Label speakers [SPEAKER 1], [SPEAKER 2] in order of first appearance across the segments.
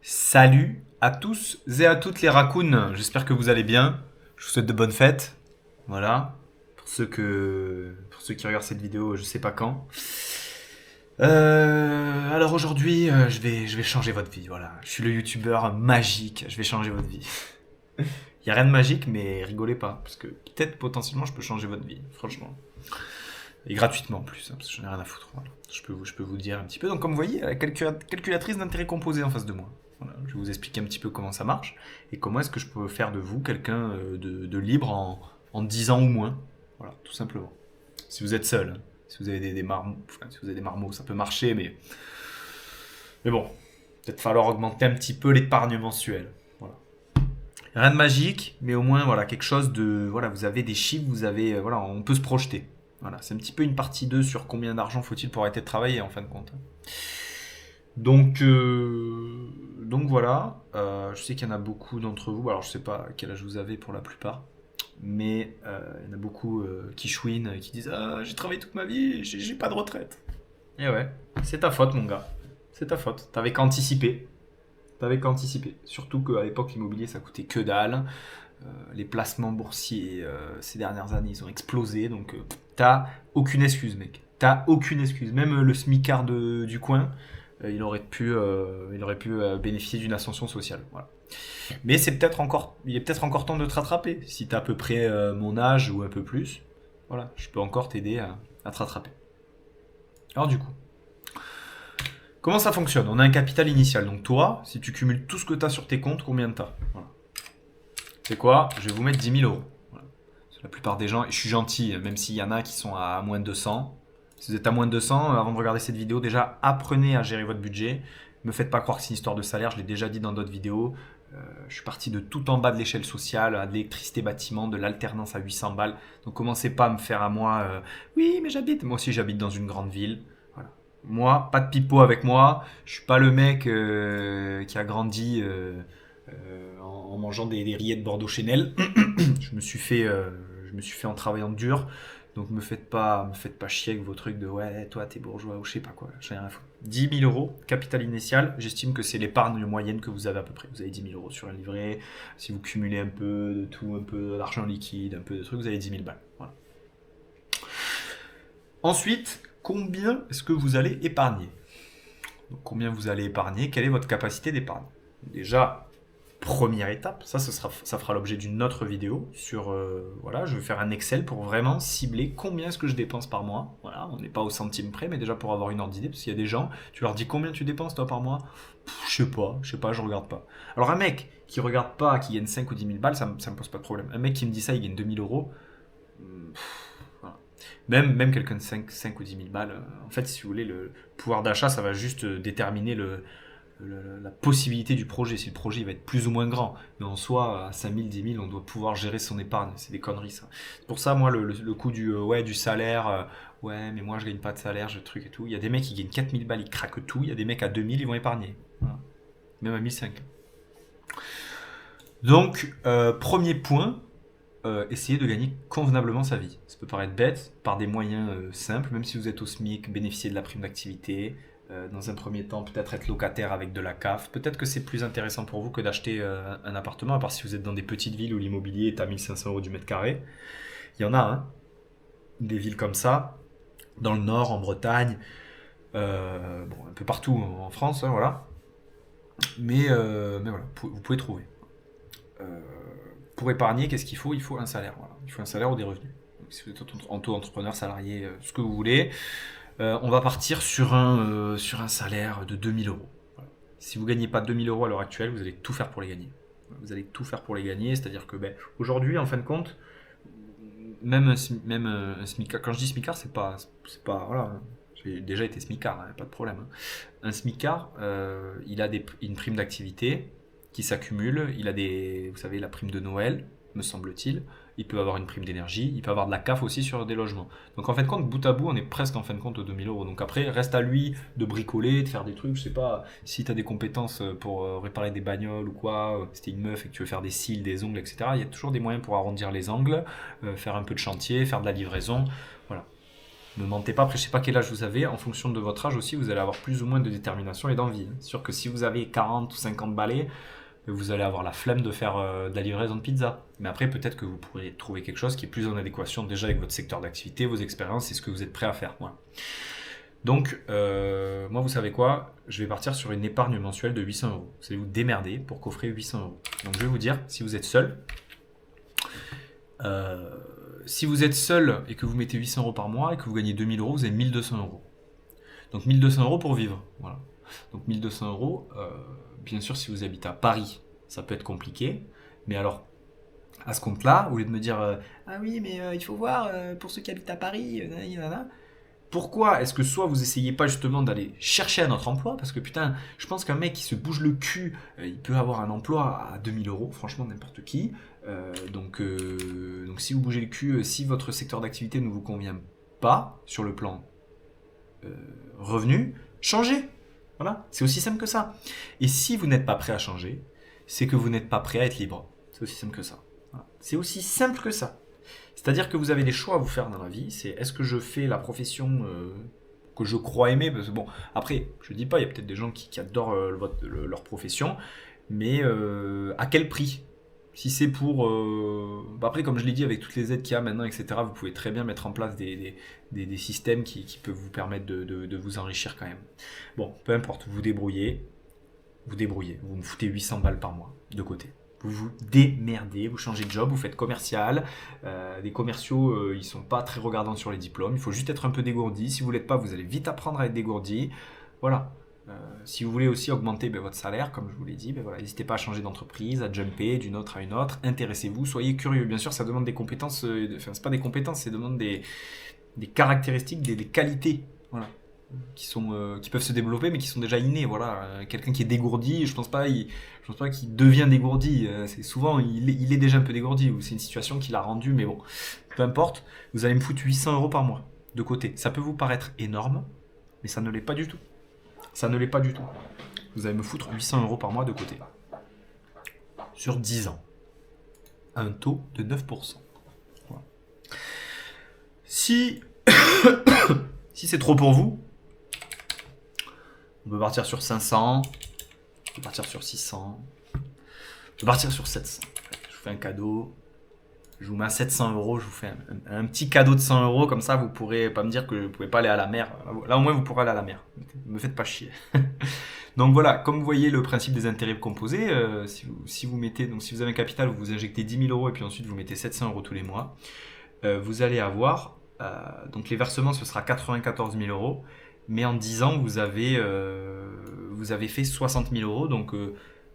[SPEAKER 1] Salut à tous et à toutes les raccoons, j'espère que vous allez bien. Je vous souhaite de bonnes fêtes. Voilà. Pour ceux qui regardent cette vidéo, je sais pas quand. Alors aujourd'hui, je vais changer votre vie. Voilà. Je suis le youtubeur magique. Je vais changer votre vie. Il y a rien de magique, mais rigolez pas. Parce que peut-être potentiellement je peux changer votre vie. Franchement. Et gratuitement en plus. Parce que j'en ai rien à foutre. Voilà. Je peux vous dire un petit peu. Donc comme vous voyez, la calculatrice d'intérêt composé en face de moi. Voilà, je vais vous expliquer un petit peu comment ça marche et comment est-ce que je peux faire de vous quelqu'un de libre en 10 ans ou moins. Voilà, tout simplement. Si vous êtes seul, hein. Si vous avez des marmots, enfin, si vous avez des marmots, ça peut marcher, mais bon, peut-être falloir augmenter un petit peu l'épargne mensuelle. Voilà. Rien de magique, mais au moins voilà quelque chose de voilà, vous avez des chiffres, vous avez voilà, on peut se projeter. Voilà, c'est un petit peu une partie 2 sur combien d'argent faut-il pour arrêter de travailler en fin de compte. Donc voilà, je sais qu'il y en a beaucoup d'entre vous, alors je sais pas quel âge vous avez pour la plupart, mais il y en a beaucoup qui chouinent, qui disent «Ah, j'ai travaillé toute ma vie, j'ai pas de retraite». Et ouais, c'est ta faute mon gars, c'est ta faute, t'avais qu'à anticiper. T'avais qu'à anticiper. Surtout qu'à l'époque, l'immobilier, ça coûtait que dalle. Les placements boursiers, ces dernières années, ils ont explosé. Donc, t'as aucune excuse, mec. T'as aucune excuse. Même le smicard du coin, il aurait pu bénéficier d'une ascension sociale. Voilà. Mais il est peut-être encore temps de te rattraper. Si t'as à peu près mon âge ou un peu plus, voilà, je peux encore t'aider à te rattraper. Alors du coup, comment ça fonctionne? On a un capital initial. Donc toi, si tu cumules tout ce que tu as sur tes comptes, combien tu as? Voilà. C'est quoi? Je vais vous mettre 10 000 euros. Voilà. La plupart des gens, et je suis gentil, même s'il y en a qui sont à moins de 200. Si vous êtes à moins de 200, avant de regarder cette vidéo, déjà apprenez à gérer votre budget. Ne me faites pas croire que c'est une histoire de salaire, je l'ai déjà dit dans d'autres vidéos. Je suis parti de tout en bas de l'échelle sociale, à de l'électricité bâtiment, de l'alternance à 800 balles. Donc commencez pas à me faire à moi, oui mais j'habite, moi aussi j'habite dans une grande ville. Voilà. Moi, pas de pipeau avec moi. Je suis pas le mec qui a grandi en mangeant des rillettes de Bordeaux Chanel. Je me suis fait en travaillant dur. Donc me faites pas chier avec vos trucs de ouais, toi t'es bourgeois ou je sais pas quoi. J'ai rien à foutre. 10 000 euros, capital initial. J'estime que c'est l'épargne moyenne que vous avez à peu près. Vous avez 10 000 euros sur un livret. Si vous cumulez un peu de tout, un peu d'argent liquide, un peu de trucs, vous avez 10 000 balles. Voilà. Ensuite, combien est-ce que vous allez épargner? Donc, combien vous allez épargner? Quelle est votre capacité d'épargne? Déjà, première étape, ça fera l'objet d'une autre vidéo sur, voilà, je vais faire un Excel pour vraiment cibler combien est-ce que je dépense par mois. Voilà, on n'est pas au centime près, mais déjà pour avoir une ordre d'idée, parce qu'il y a des gens, tu leur dis combien tu dépenses toi par mois? Je sais pas, je regarde pas. Alors un mec qui regarde pas, qui gagne 5 ou 10 000 balles, ça me pose pas de problème. Un mec qui me dit ça, il gagne 2 000 euros, voilà. Même quelqu'un de 5 ou 10 000 balles, en fait, si vous voulez, le pouvoir d'achat, ça va juste déterminer la possibilité du projet, si le projet il va être plus ou moins grand. Mais en soi, à 5 000, 10 000, on doit pouvoir gérer son épargne. C'est des conneries, ça. C'est pour ça, moi, le coup ouais, du salaire, ouais, mais moi, je gagne pas de salaire, je truc et tout. Il y a des mecs qui gagnent 4 000 balles, ils craquent tout. Il y a des mecs à 2 000, ils vont épargner. Voilà. Même à 1 500. Donc, premier point, essayer de gagner convenablement sa vie. Ça peut paraître bête, par des moyens simples, même si vous êtes au SMIC, bénéficier de la prime d'activité. Dans un premier temps, peut-être être locataire avec de la CAF. Peut-être que c'est plus intéressant pour vous que d'acheter un appartement, à part si vous êtes dans des petites villes où l'immobilier est à 1 500 euros du mètre carré. Il y en a, hein, des villes comme ça, dans le nord, en Bretagne, bon, un peu partout en France, hein, voilà. Mais voilà, vous pouvez trouver. Euh, pour épargner, qu'est-ce qu'il faut? Il faut un salaire. Voilà. Il faut un salaire ou des revenus. Donc, si vous êtes auto-entrepreneur, salarié, ce que vous voulez, on va partir sur un salaire de 2 000 euros. Voilà. Si vous ne gagnez pas 2 000 euros à l'heure actuelle, vous allez tout faire pour les gagner. Vous allez tout faire pour les gagner, c'est-à-dire que aujourd'hui, en fin de compte, même un smicard, quand je dis smicard, c'est pas voilà, hein. J'ai déjà été smicard, hein, pas de problème. Hein. Un smicard, il a une prime d'activité qui s'accumule, il a vous savez, la prime de Noël, me semble-t-il. Il peut avoir une prime d'énergie, il peut avoir de la CAF aussi sur des logements. Donc en fin de compte, bout à bout, on est presque en fin de compte aux 2 000 euros. Donc après, reste à lui de bricoler, de faire des trucs, je sais pas, si tu as des compétences pour réparer des bagnoles ou quoi, si t'es une meuf et que tu veux faire des cils, des ongles, etc. Il y a toujours des moyens pour arrondir les angles, faire un peu de chantier, faire de la livraison, voilà. Ne mentez pas, après je sais pas quel âge vous avez, en fonction de votre âge aussi, vous allez avoir plus ou moins de détermination et d'envie. C'est sûr que si vous avez 40 ou 50 balais, vous allez avoir la flemme de faire de la livraison de pizza. Mais après, peut-être que vous pourrez trouver quelque chose qui est plus en adéquation déjà avec votre secteur d'activité, vos expériences et ce que vous êtes prêt à faire. Voilà. Donc, moi, vous savez quoi? Je vais partir sur une épargne mensuelle de 800 euros. Vous allez vous démerder pour coffrer 800 euros. Donc, je vais vous dire, si vous êtes seul, et que vous mettez 800 euros par mois et que vous gagnez 2000 euros, vous avez 1200 euros. Donc 1200 euros pour vivre. Voilà. Donc 1200 euros, bien sûr, si vous habitez à Paris, ça peut être compliqué. Mais alors, à ce compte-là, au lieu de me dire ah oui, mais il faut voir pour ceux qui habitent à Paris, nanana, pourquoi est-ce que soit vous essayez pas justement d'aller chercher un autre emploi? Parce que putain, je pense qu'un mec qui se bouge le cul, il peut avoir un emploi à 2000 euros, franchement, n'importe qui. Donc si vous bougez le cul, si votre secteur d'activité ne vous convient pas sur le plan revenu, changez. Voilà, c'est aussi simple que ça. Et si vous n'êtes pas prêt à changer, c'est que vous n'êtes pas prêt à être libre. C'est aussi simple que ça. Voilà. C'est aussi simple que ça. C'est-à-dire que vous avez des choix à vous faire dans la vie. C'est est-ce que je fais la profession que je crois aimer? Parce que bon, après, je dis pas, il y a peut-être des gens qui adorent leur profession, mais à quel prix? Si c'est pour... Après, comme je l'ai dit, avec toutes les aides qu'il y a maintenant, etc., vous pouvez très bien mettre en place des systèmes qui peuvent vous permettre de vous enrichir quand même. Bon, peu importe, vous débrouillez. Vous me foutez 800 balles par mois de côté. Vous vous démerdez, vous changez de job, vous faites commercial. Les commerciaux, ils sont pas très regardants sur les diplômes. Il faut juste être un peu dégourdi. Si vous l'êtes pas, vous allez vite apprendre à être dégourdi. Voilà. Si vous voulez aussi augmenter votre salaire, comme je vous l'ai dit, voilà, n'hésitez pas à changer d'entreprise, à jumper d'une autre à une autre. Intéressez-vous, soyez curieux. Bien sûr, ça demande des compétences. C'est pas des compétences, ça demande des caractéristiques, des qualités. Voilà. Qui peuvent se développer mais qui sont déjà innés. Voilà. Quelqu'un qui est dégourdi, je pense pas qu'il devient dégourdi. C'est souvent il est déjà un peu dégourdi ou c'est une situation qui l'a rendu, mais bon, peu importe. Vous allez me foutre 800 euros par mois de côté. Ça peut vous paraître énorme, mais ça ne l'est pas du tout. Ça ne l'est pas du tout. Vous allez me foutre 800 euros par mois de côté sur 10 ans, à un taux de 9%. Voilà. Si c'est trop pour vous, on peut partir sur 500, on peut partir sur 600, on peut partir sur 700. Je vous fais un cadeau, je vous mets à 700 euros, je vous fais un petit cadeau de 100 euros, comme ça vous pourrez pas me dire que vous pouvez pas aller à la mer. Là au moins vous pourrez aller à la mer, ne me faites pas chier. Donc voilà, comme vous voyez le principe des intérêts composés, si vous avez un capital, vous injectez 10 000 euros et puis ensuite vous mettez 700 euros tous les mois, vous allez avoir, donc les versements ce sera 94 000 euros, mais en 10 ans vous avez fait 60 000 euros, donc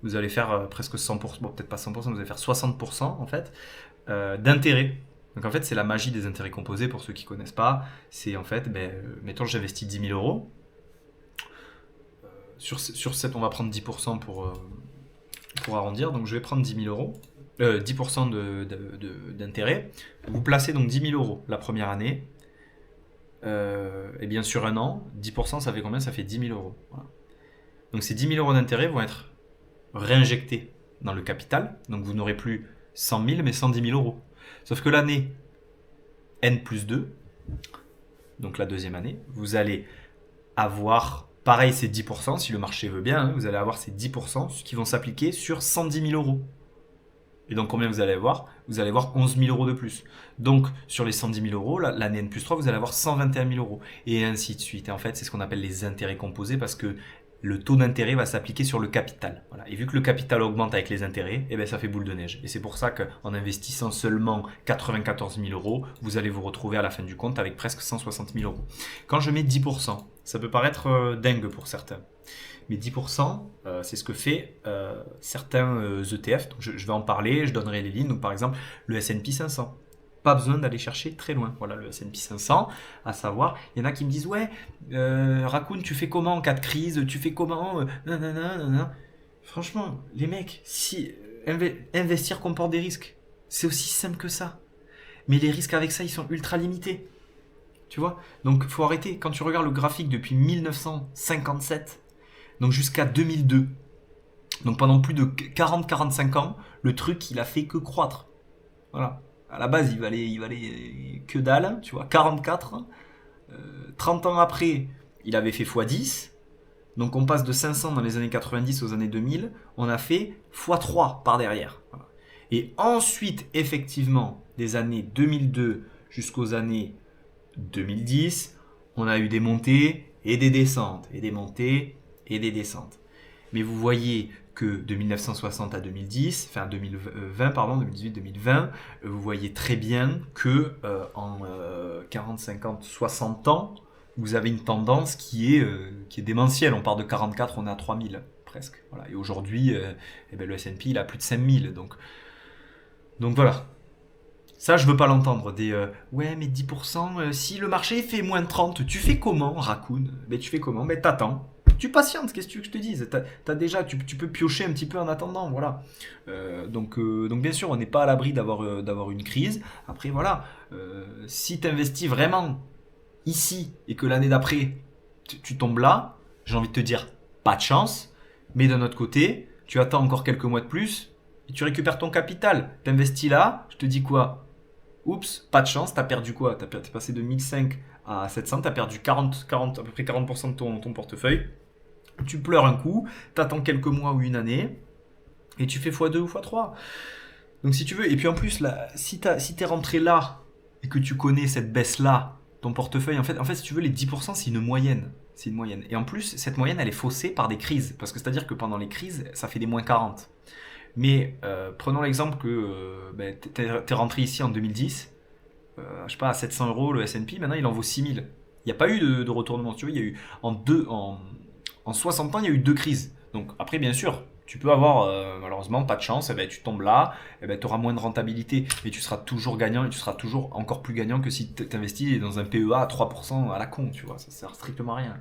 [SPEAKER 1] vous allez faire presque 100%, bon peut-être pas 100%, vous allez faire 60% en fait d'intérêt. Donc en fait c'est la magie des intérêts composés pour ceux qui ne connaissent pas. C'est en fait, mettons j'investis 10 000 euros, sur cette on va prendre 10% pour arrondir, donc je vais prendre 10 000 euros, 10% d'intérêt. Vous placez donc 10 000 euros la première année, et bien sur un an, 10% ça fait combien? Ça fait 10 000 euros. Voilà. Donc ces 10 000 euros d'intérêt vont être réinjectés dans le capital, donc vous n'aurez plus 100 000 mais 110 000 euros. Sauf que l'année N plus 2, donc la deuxième année, vous allez avoir, pareil c'est 10%, si le marché veut bien, vous allez avoir ces 10% qui vont s'appliquer sur 110 000 euros. Et donc combien vous allez avoir? Vous allez avoir 11 000 euros de plus. Donc sur les 110 000 euros, l'année N plus 3, vous allez avoir 121 000 euros. Et ainsi de suite. Et en fait, c'est ce qu'on appelle les intérêts composés parce que le taux d'intérêt va s'appliquer sur le capital. Voilà. Et vu que le capital augmente avec les intérêts, ça fait boule de neige. Et c'est pour ça qu'en investissant seulement 94 000 euros, vous allez vous retrouver à la fin du compte avec presque 160 000 euros. Quand je mets 10%, ça peut paraître dingue pour certains. Mais 10%, c'est ce que fait certains ETF. Donc je vais en parler, je donnerai les lignes. Donc par exemple, le S&P 500. Pas besoin d'aller chercher très loin. Voilà le S&P 500, à savoir, il y en a qui me disent ouais, Raccoon, tu fais comment en cas de crise? Tu fais comment nanana. Franchement, les mecs, si investir comporte des risques, c'est aussi simple que ça. Mais les risques avec ça, ils sont ultra limités. Tu vois? Donc faut arrêter. Quand tu regardes le graphique depuis 1957, donc jusqu'à 2002, donc pendant plus de 40-45 ans, le truc, il a fait que croître. Voilà. À la base, il valait que dalle, tu vois, 44. 30 ans après, il avait fait x10. Donc on passe de 500 dans les années 90 aux années 2000, on a fait x3 par derrière. Voilà. Et ensuite, effectivement, des années 2002 jusqu'aux années 2010, on a eu des montées et des descentes, et des montées et des descentes. Mais vous voyez que de 1960 à 2010, enfin 2020, pardon, 2018-2020, vous voyez très bien que en 40, 50, 60 ans, vous avez une tendance qui est démentielle. On part de 44, on est à 3000 presque. Voilà. Et aujourd'hui, le S&P il a plus de 5000. Donc voilà. Ça, je veux pas l'entendre. Ouais, mais 10%, si le marché fait moins de 30, tu fais comment, Raccoon? Ben, tu fais comment? Ben, t'attends. Tu patientes, qu'est-ce que tu veux que je te dise? T'as déjà, tu peux piocher un petit peu en attendant, voilà. Donc bien sûr, on n'est pas à l'abri d'avoir une crise. Après, voilà, si tu investis vraiment ici et que l'année d'après, tu tombes là, j'ai envie de te dire, pas de chance. Mais d'un autre côté, tu attends encore quelques mois de plus et tu récupères ton capital. T'investis là, je te dis quoi? Oups, pas de chance, t'as perdu quoi? T'es passé de 1005 à 700, t'as perdu 40, à peu près 40% de ton portefeuille. Tu pleures un coup, t'attends quelques mois ou une année, et tu fais x2 ou x3. Donc si tu veux, et puis en plus, là, si t'es rentré là, et que tu connais cette baisse-là, ton portefeuille, en fait, si tu veux, les 10%, c'est une moyenne. C'est une moyenne. Et en plus, cette moyenne, elle est faussée par des crises. Parce que c'est-à-dire que pendant les crises, ça fait des moins 40. Mais prenons l'exemple que t'es rentré ici en 2010, je sais pas, à 700 euros le S&P, maintenant il en vaut 6000. Il n'y a pas eu de retournement, tu vois, il y a eu en 60 ans, il y a eu deux crises. Donc après, bien sûr, tu peux avoir malheureusement pas de chance, tu tombes là, tu auras moins de rentabilité, mais tu seras toujours gagnant et tu seras toujours encore plus gagnant que si tu investis dans un PEA à 3% à la con, tu vois, ça sert strictement à rien.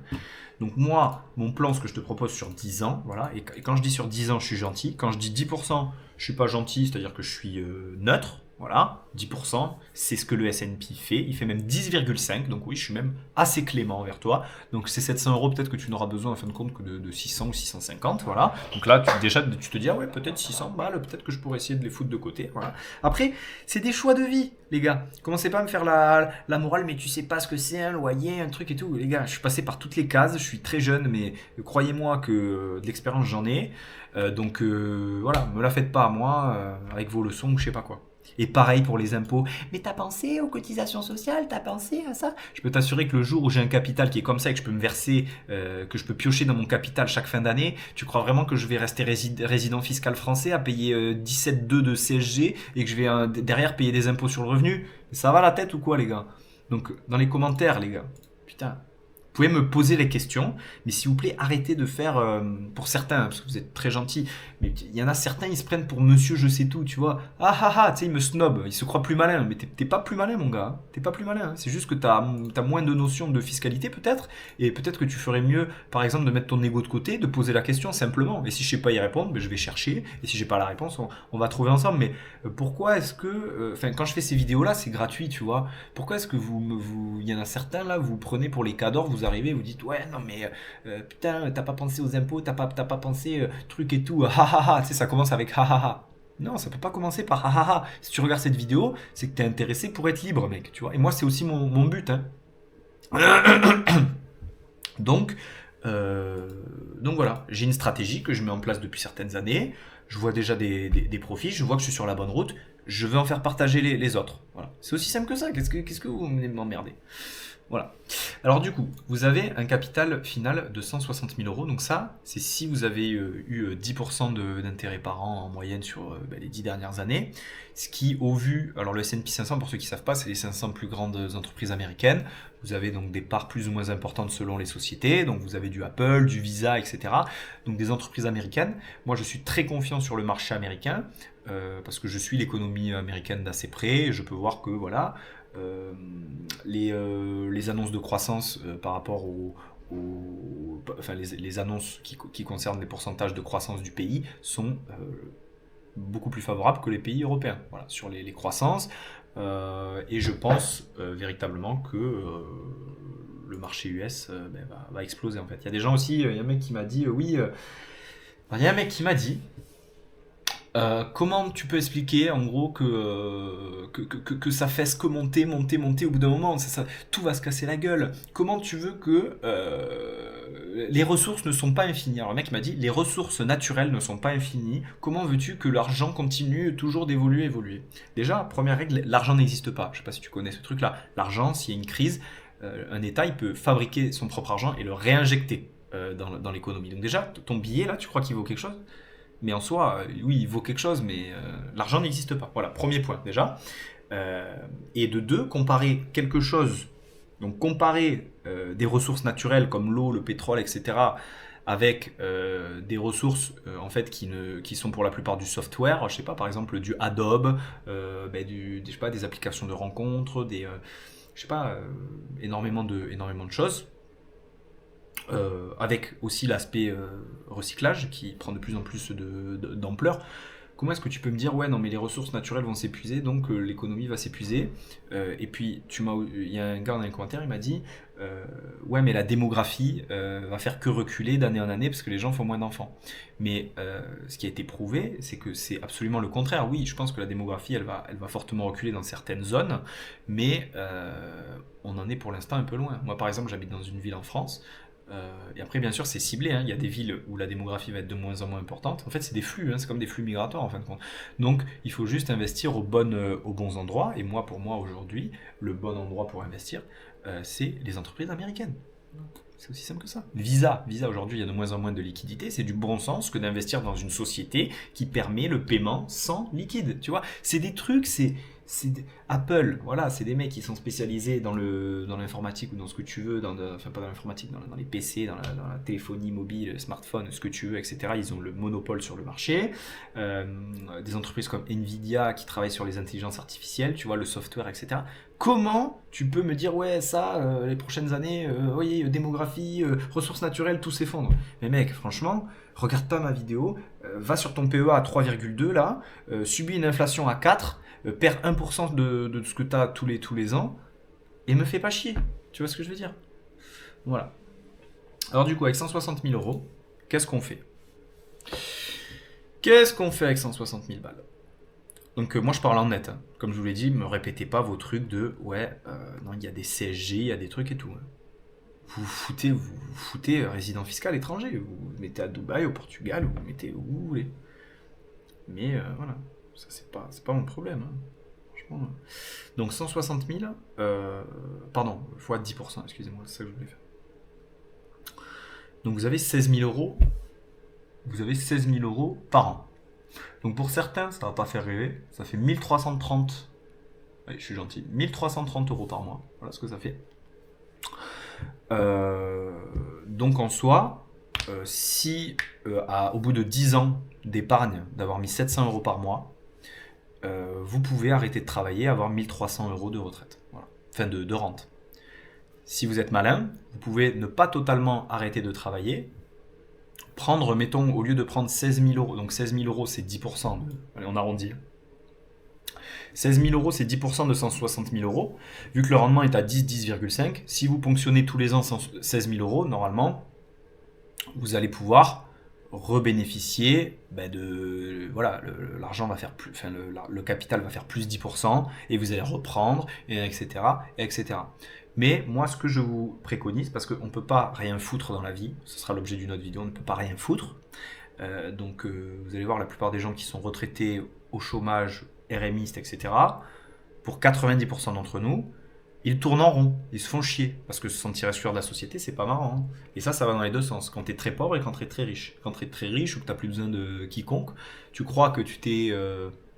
[SPEAKER 1] Donc moi, mon plan, ce que je te propose sur 10 ans, voilà, et quand je dis sur 10 ans, je suis gentil, quand je dis 10%, je suis pas gentil, c'est-à-dire que je suis neutre, voilà, 10%, c'est ce que le S&P fait, il fait même 10,5, donc oui, je suis même assez clément envers toi, donc ces 700 euros, peut-être que tu n'auras besoin en fin de compte que de 600 ou 650, voilà, donc là, tu te dis, ah ouais, peut-être 600 balles, peut-être que je pourrais essayer de les foutre de côté, voilà. Après, c'est des choix de vie, les gars, commencez pas à me faire la morale, mais tu sais pas ce que c'est, un loyer, un truc et tout, les gars, je suis passé par toutes les cases, je suis très jeune, mais croyez-moi que de l'expérience j'en ai, donc voilà, me la faites pas à moi, avec vos leçons ou je sais pas quoi. Et pareil pour les impôts. Mais t'as pensé aux cotisations sociales? T'as pensé à ça? Je peux t'assurer que le jour où j'ai un capital qui est comme ça et que je peux me verser, que je peux piocher dans mon capital chaque fin d'année, tu crois vraiment que je vais rester résident fiscal français à payer 17,2 de CSG et que je vais derrière payer des impôts sur le revenu? Ça va la tête ou quoi, les gars? Donc, dans les commentaires, les gars, putain, vous pouvez me poser les questions, mais s'il vous plaît, arrêtez de faire, pour certains, parce que vous êtes très gentils, mais il y en a certains, ils se prennent pour monsieur je sais tout, tu vois. Ah ah ah, tu sais, ils me snob, ils se croient plus malin, mais t'es pas plus malin, mon gars. T'es pas plus malin, hein. C'est juste que t'as moins de notions de fiscalité, peut-être, et peut-être que tu ferais mieux, par exemple, de mettre ton ego de côté, de poser la question simplement. Et si je sais pas y répondre, ben, je vais chercher, et si j'ai pas la réponse, on va trouver ensemble. Mais pourquoi est-ce que, enfin, quand je fais ces vidéos-là, c'est gratuit, tu vois. Pourquoi est-ce que il y en a certains là, vous prenez pour les cadors, vous arrivez, vous dites ouais non mais putain t'as pas pensé aux impôts, t'as pas pensé truc et tout, ha ha ha, tu sais ça commence avec ha ha ha. Non, ça peut pas commencer par ha ha ha. Si tu regardes cette vidéo, c'est que t'es intéressé pour être libre, mec, tu vois. Et moi c'est aussi mon but, hein. Donc donc voilà, j'ai une stratégie que je mets en place depuis certaines années. Je vois déjà des profits, je vois que je suis sur la bonne route. Je veux en faire partager les autres. Voilà. C'est aussi simple que ça. Qu'est-ce que vous m'emmerdez? Voilà. Alors du coup, vous avez un capital final de 160 000 euros. Donc ça, c'est si vous avez eu 10% d'intérêt par an en moyenne sur les 10 dernières années. Ce qui, au vu, alors le S&P 500, pour ceux qui ne savent pas, c'est les 500 plus grandes entreprises américaines. Vous avez donc des parts plus ou moins importantes selon les sociétés. Donc vous avez du Apple, du Visa, etc. Donc des entreprises américaines. Moi, je suis très confiant sur le marché américain parce que je suis l'économie américaine d'assez près. Je peux voir que voilà. Les annonces de croissance par rapport enfin les annonces qui concernent les pourcentages de croissance du pays sont beaucoup plus favorables que les pays européens, voilà, sur les croissances, et je pense véritablement que le marché US va exploser en fait. Il y a des gens aussi, il y a un mec qui m'a dit Comment tu peux expliquer en gros que ça fasse que monter au bout d'un moment, tout va se casser la gueule. Comment tu veux que les ressources ne sont pas infinies? Alors le mec m'a dit les ressources naturelles ne sont pas infinies. Comment veux-tu que l'argent continue toujours évoluer? Déjà, première règle, l'argent n'existe pas. Je sais pas si tu connais ce truc-là. L'argent, s'il y a une crise, un État il peut fabriquer son propre argent et le réinjecter dans l'économie. Donc déjà, ton billet là, tu crois qu'il vaut quelque chose? Mais en soi, oui, il vaut quelque chose, mais l'argent n'existe pas. Voilà, premier point déjà. Et de deux, comparer quelque chose, donc comparer des ressources naturelles comme l'eau, le pétrole, etc., avec des ressources en fait qui sont pour la plupart du software, je sais pas, par exemple du Adobe, je sais pas, des applications de rencontres, je sais pas, énormément de choses. Avec aussi l'aspect recyclage qui prend de plus en plus d'ampleur. Comment est-ce que tu peux me dire ouais non mais les ressources naturelles vont s'épuiser donc l'économie va s'épuiser et puis il y a un gars dans les commentaires il m'a dit ouais mais la démographie va faire que reculer d'année en année parce que les gens font moins d'enfants. Mais ce qui a été prouvé c'est que c'est absolument le contraire. Oui je pense que la démographie elle va fortement reculer dans certaines zones mais on en est pour l'instant un peu loin. Moi par exemple j'habite dans une ville en France. Et après, bien sûr, c'est ciblé. Hein. Il y a des villes où la démographie va être de moins en moins importante. En fait, c'est des flux. Hein. C'est comme des flux migratoires, en fin de compte. Donc, il faut juste investir aux bons endroits. Et moi, pour moi, aujourd'hui, le bon endroit pour investir, c'est les entreprises américaines. C'est aussi simple que ça. Visa, aujourd'hui, il y a de moins en moins de liquidité. C'est du bon sens que d'investir dans une société qui permet le paiement sans liquide. Tu vois, c'est des trucs, Apple, voilà, c'est des mecs qui sont spécialisés dans l'informatique ou dans ce que tu veux, enfin pas dans l'informatique, dans les PC, dans la téléphonie mobile, le smartphone, ce que tu veux, etc. Ils ont le monopole sur le marché. Des entreprises comme Nvidia qui travaillent sur les intelligences artificielles, tu vois, le software, etc. Comment tu peux me dire ouais ça, les prochaines années, oui, démographie, ressources naturelles, tout s'effondre? Mais mec, franchement, regarde pas ma vidéo, va sur ton PEA à 3,2 là, subis une inflation à 4, perds 1% de ce que tu as tous les ans, et me fais pas chier. Tu vois ce que je veux dire? Voilà. Alors du coup, avec 160 000 euros, qu'est-ce qu'on fait? Qu'est-ce qu'on fait avec 160 000 balles? Donc moi je parle en net, hein. Comme je vous l'ai dit, me répétez pas vos trucs de ouais, non il y a des CSG, il y a des trucs et tout. Hein. Vous foutez résident fiscal étranger, vous mettez à Dubaï, au Portugal, vous mettez où vous voulez. Mais voilà, ça c'est pas mon problème. Hein. Franchement. Donc 160 000, pardon, fois 10%, excusez-moi, c'est ça que je voulais faire. Donc vous avez 16 000 euros, par an. Donc pour certains, ça va pas faire rêver, ça fait 1330, allez, je suis gentil, 1330 euros par mois, voilà ce que ça fait. Donc en soi, si au bout de 10 ans d'épargne, d'avoir mis 700 euros par mois, vous pouvez arrêter de travailler et avoir 1300 euros de retraite, voilà. Enfin de rente. Si vous êtes malin, vous pouvez ne pas totalement arrêter de travailler, prendre, mettons, au lieu de prendre 16 000 euros, donc 16 000 euros c'est 10%, allez on arrondit, 16 000 euros, c'est 10% de 160 000 euros. Vu que le rendement est à 10,5, si vous ponctionnez tous les ans 16 000 euros, normalement, vous allez pouvoir rebénéficier de... Voilà, l'argent va faire plus... Enfin, le capital va faire plus 10% et vous allez reprendre, et etc., etc. Mais moi, ce que je vous préconise, parce qu'on ne peut pas rien foutre dans la vie, ce sera l'objet d'une autre vidéo, on ne peut pas rien foutre. Donc, vous allez voir, la plupart des gens qui sont retraités au chômage, RMistes, etc., pour 90% d'entre nous, ils tournent en rond, ils se font chier, parce que se sentir exclu de la société, c'est pas marrant. Hein. Et ça va dans les deux sens, quand tu es très pauvre et quand tu es très riche. Quand tu es très riche ou que tu n'as plus besoin de quiconque, tu crois que tu t'es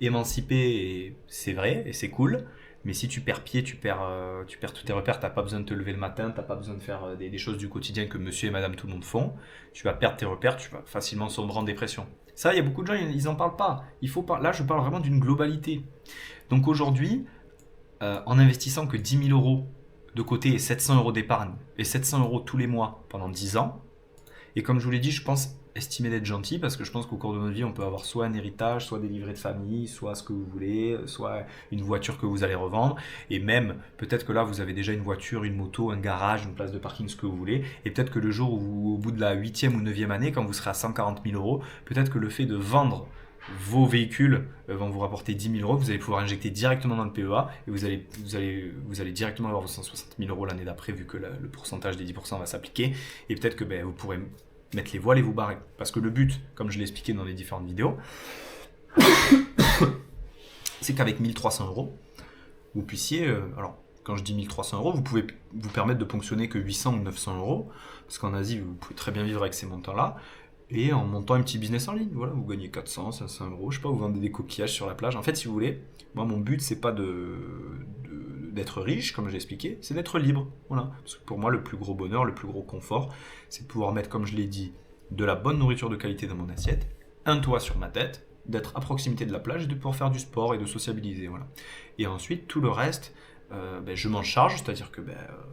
[SPEAKER 1] émancipé, et c'est vrai, et c'est cool, mais si tu perds pied, tu perds tous tes repères, tu n'as pas besoin de te lever le matin, tu n'as pas besoin de faire des choses du quotidien que monsieur et madame tout le monde font, tu vas perdre tes repères, tu vas facilement sombrer en dépression. Ça, il y a beaucoup de gens, ils n'en parlent pas. Là, je parle vraiment d'une globalité. Donc aujourd'hui, en investissant que 10 000 euros de côté et 700 euros d'épargne, et 700 euros tous les mois pendant 10 ans, et comme je vous l'ai dit, je pense estimer d'être gentil, parce que je pense qu'au cours de notre vie, on peut avoir soit un héritage, soit des livrets de famille, soit ce que vous voulez, soit une voiture que vous allez revendre, et même, peut-être que là, vous avez déjà une voiture, une moto, un garage, une place de parking, ce que vous voulez, et peut-être que le jour où, au bout de la 8e ou 9e année, quand vous serez à 140 000 euros, peut-être que le fait de vendre vos véhicules vont vous rapporter 10 000 euros, vous allez pouvoir injecter directement dans le PEA et vous allez directement avoir vos 160 000 euros l'année d'après vu que le pourcentage des 10% va s'appliquer et peut-être que vous pourrez mettre les voiles et vous barrer. Parce que le but, comme je l'ai expliqué dans les différentes vidéos, c'est qu'avec 1300 euros, vous puissiez... alors, quand je dis 1300 euros, vous pouvez vous permettre de ponctionner que 800 ou 900 euros, parce qu'en Asie, vous pouvez très bien vivre avec ces montants-là, et en montant un petit business en ligne, voilà, vous gagnez 400, 500 euros, je sais pas, vous vendez des coquillages sur la plage. En fait, si vous voulez, moi, mon but, c'est pas d'être riche, comme j'ai expliqué, c'est d'être libre, voilà. Parce que pour moi, le plus gros bonheur, le plus gros confort, c'est de pouvoir mettre, comme je l'ai dit, de la bonne nourriture de qualité dans mon assiette, un toit sur ma tête, d'être à proximité de la plage et de pouvoir faire du sport et de sociabiliser, voilà. Et ensuite, tout le reste... je m'en charge, c'est-à-dire que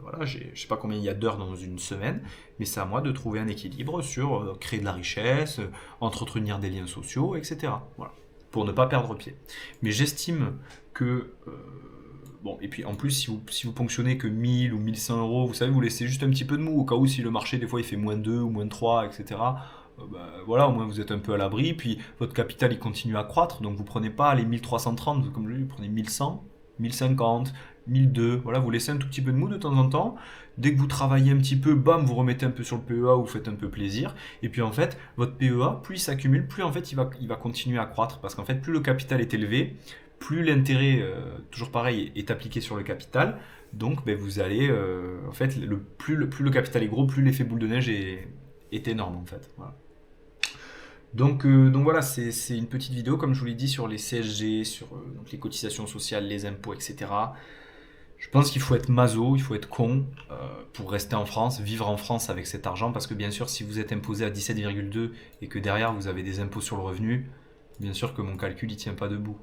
[SPEAKER 1] voilà, je ne sais pas combien il y a d'heures dans une semaine, mais c'est à moi de trouver un équilibre sur créer de la richesse, entretenir des liens sociaux, etc. Voilà, pour ne pas perdre pied. Mais j'estime que... bon, et puis en plus, si vous ponctionnez que 1000 ou 1100 euros, vous savez, vous laissez juste un petit peu de mou, au cas où si le marché, des fois, il fait -2 ou -3, etc., voilà, au moins vous êtes un peu à l'abri, puis votre capital, il continue à croître, donc vous prenez pas les 1330, comme je dis, vous prenez 1100, 1050, 1002, voilà, vous laissez un tout petit peu de mou de temps en temps. Dès que vous travaillez un petit peu, bam, vous remettez un peu sur le PEA, vous faites un peu plaisir. Et puis en fait, votre PEA, plus il s'accumule, plus en fait il va continuer à croître. Parce qu'en fait, plus le capital est élevé, plus l'intérêt, toujours pareil, est appliqué sur le capital. Donc vous allez, en fait, plus le capital est gros, plus l'effet boule de neige est énorme en fait. Voilà. Donc voilà, c'est une petite vidéo, comme je vous l'ai dit, sur les CSG, sur donc les cotisations sociales, les impôts, etc. Je pense qu'il faut être maso, il faut être con pour rester en France, vivre en France avec cet argent, parce que bien sûr, si vous êtes imposé à 17,2 et que derrière vous avez des impôts sur le revenu, bien sûr que mon calcul ne tient pas debout.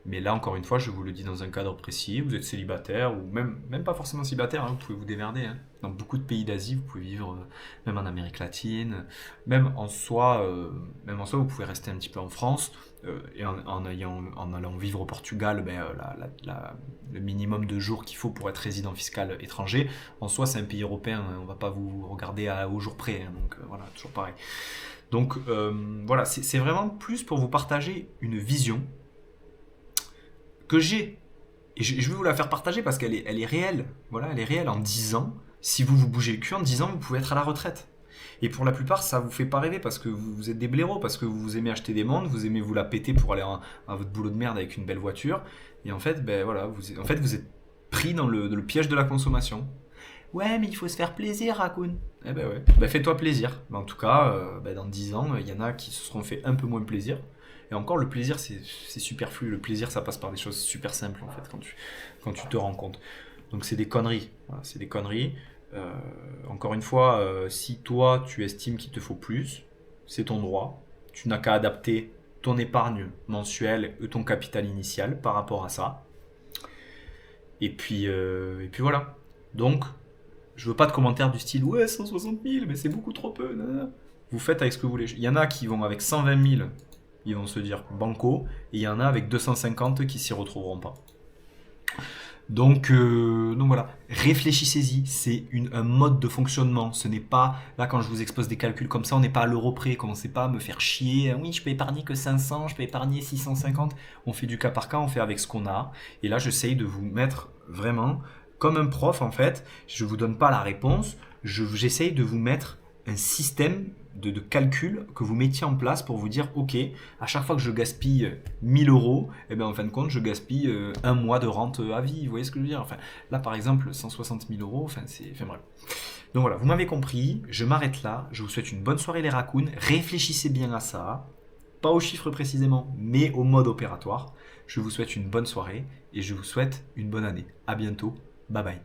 [SPEAKER 1] Mais là, encore une fois, je vous le dis dans un cadre précis, vous êtes célibataire, ou même pas forcément célibataire, vous pouvez vous démerder. Dans beaucoup de pays d'Asie, vous pouvez vivre, même en Amérique latine, même en soi, vous pouvez rester un petit peu en France, et en allant vivre au Portugal, le minimum de jours qu'il faut pour être résident fiscal étranger, en soi, c'est un pays européen, on ne va pas vous regarder au jour près, donc voilà, toujours pareil. Donc voilà, c'est vraiment plus pour vous partager une vision que j'ai, et je vais vous la faire partager parce qu'elle est réelle. Voilà, elle est réelle. En 10 ans, si vous bougez le cul, en 10 ans, vous pouvez être à la retraite. Et pour la plupart, ça vous fait pas rêver parce que vous êtes des blaireaux, parce que vous aimez acheter des montres, vous aimez vous la péter pour aller à votre boulot de merde avec une belle voiture. Et en fait, voilà, vous êtes pris dans le piège de la consommation. Ouais, mais il faut se faire plaisir, Raccoon. Eh ben ouais, fais-toi plaisir. Mais en tout cas, dans 10 ans, il y en a qui se seront fait un peu moins plaisir. Et encore, le plaisir, c'est superflu. Le plaisir, ça passe par des choses super simples, en fait, quand tu te rends compte. Donc, c'est des conneries. Voilà, c'est des conneries. Encore une fois, si toi, tu estimes qu'il te faut plus, c'est ton droit. Tu n'as qu'à adapter ton épargne mensuelle et ton capital initial par rapport à ça. Et puis voilà. Donc, je veux pas de commentaires du style « Ouais, 160 000, mais c'est beaucoup trop peu. » Vous faites avec ce que vous voulez. Il y en a qui vont avec 120 000... ils vont se dire banco, et il y en a avec 250 qui s'y retrouveront pas. Donc voilà, réfléchissez-y, c'est un mode de fonctionnement, ce n'est pas, là quand je vous expose des calculs comme ça, on n'est pas à l'euro près, commencez pas à me faire chier, oui je peux épargner que 500, je peux épargner 650, on fait du cas par cas, on fait avec ce qu'on a, et là j'essaye de vous mettre vraiment, comme un prof en fait, je vous donne pas la réponse, j'essaye de vous mettre un système de calcul que vous mettiez en place pour vous dire ok, à chaque fois que je gaspille 1000 euros, et bien en fin de compte je gaspille un mois de rente à vie, vous voyez ce que je veux dire, enfin, là par exemple 160 000 euros, enfin bref. Donc voilà, vous m'avez compris, je m'arrête là, je vous souhaite une bonne soirée les raccoons, réfléchissez bien à ça, pas aux chiffres précisément, mais au mode opératoire. Je vous souhaite une bonne soirée et je vous souhaite une bonne année. À bientôt, bye bye.